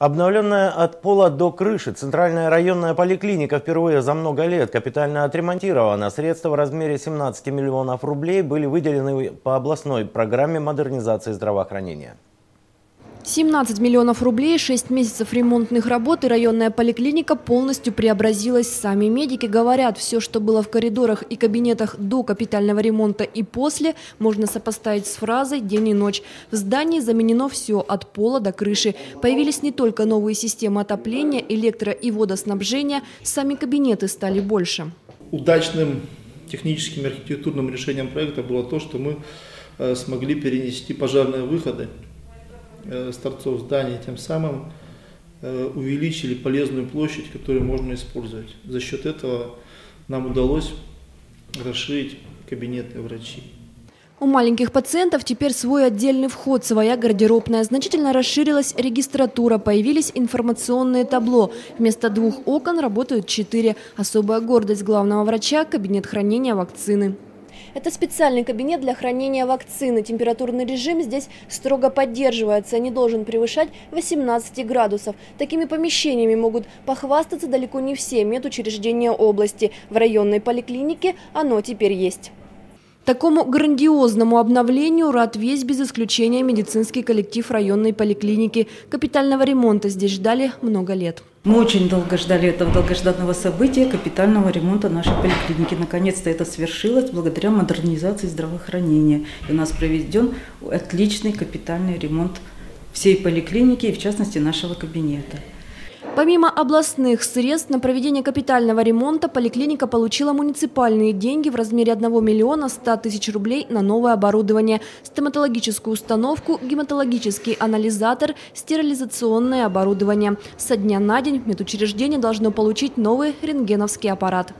Обновленная от пола до крыши центральная районная поликлиника впервые за много лет капитально отремонтирована. Средства в размере 17 миллионов рублей были выделены по областной программе модернизации здравоохранения. 17 миллионов рублей, 6 месяцев ремонтных работ и районная поликлиника полностью преобразилась. Сами медики говорят, все, что было в коридорах и кабинетах до капитального ремонта и после, можно сопоставить с фразой «день и ночь». В здании заменено все от пола до крыши. Появились не только новые системы отопления, электро- и водоснабжения, сами кабинеты стали больше. Удачным техническим и архитектурным решением проекта было то, что мы смогли перенести пожарные выходы с торцов зданий, тем самым увеличили полезную площадь, которую можно использовать. За счет этого нам удалось расширить кабинеты врачей. У маленьких пациентов теперь свой отдельный вход, своя гардеробная. Значительно расширилась регистратура, появились информационные табло. Вместо 2 окон работают 4. Особая гордость главного врача – кабинет хранения вакцины. Это специальный кабинет для хранения вакцины. Температурный режим здесь строго поддерживается, не должен превышать 18 градусов. Такими помещениями могут похвастаться далеко не все медучреждения области. В районной поликлинике оно теперь есть. Такому грандиозному обновлению рад весь, без исключения, медицинский коллектив районной поликлиники. Капитального ремонта здесь ждали много лет. Мы очень долго ждали этого долгожданного события, капитального ремонта нашей поликлиники. Наконец-то это свершилось благодаря модернизации здравоохранения. И у нас проведен отличный капитальный ремонт всей поликлиники и, в частности, нашего кабинета. Помимо областных средств на проведение капитального ремонта, поликлиника получила муниципальные деньги в размере 1 миллиона 100 тысяч рублей на новое оборудование, стоматологическую установку, гематологический анализатор, стерилизационное оборудование. Со дня на день медучреждение должно получить новый рентгеновский аппарат.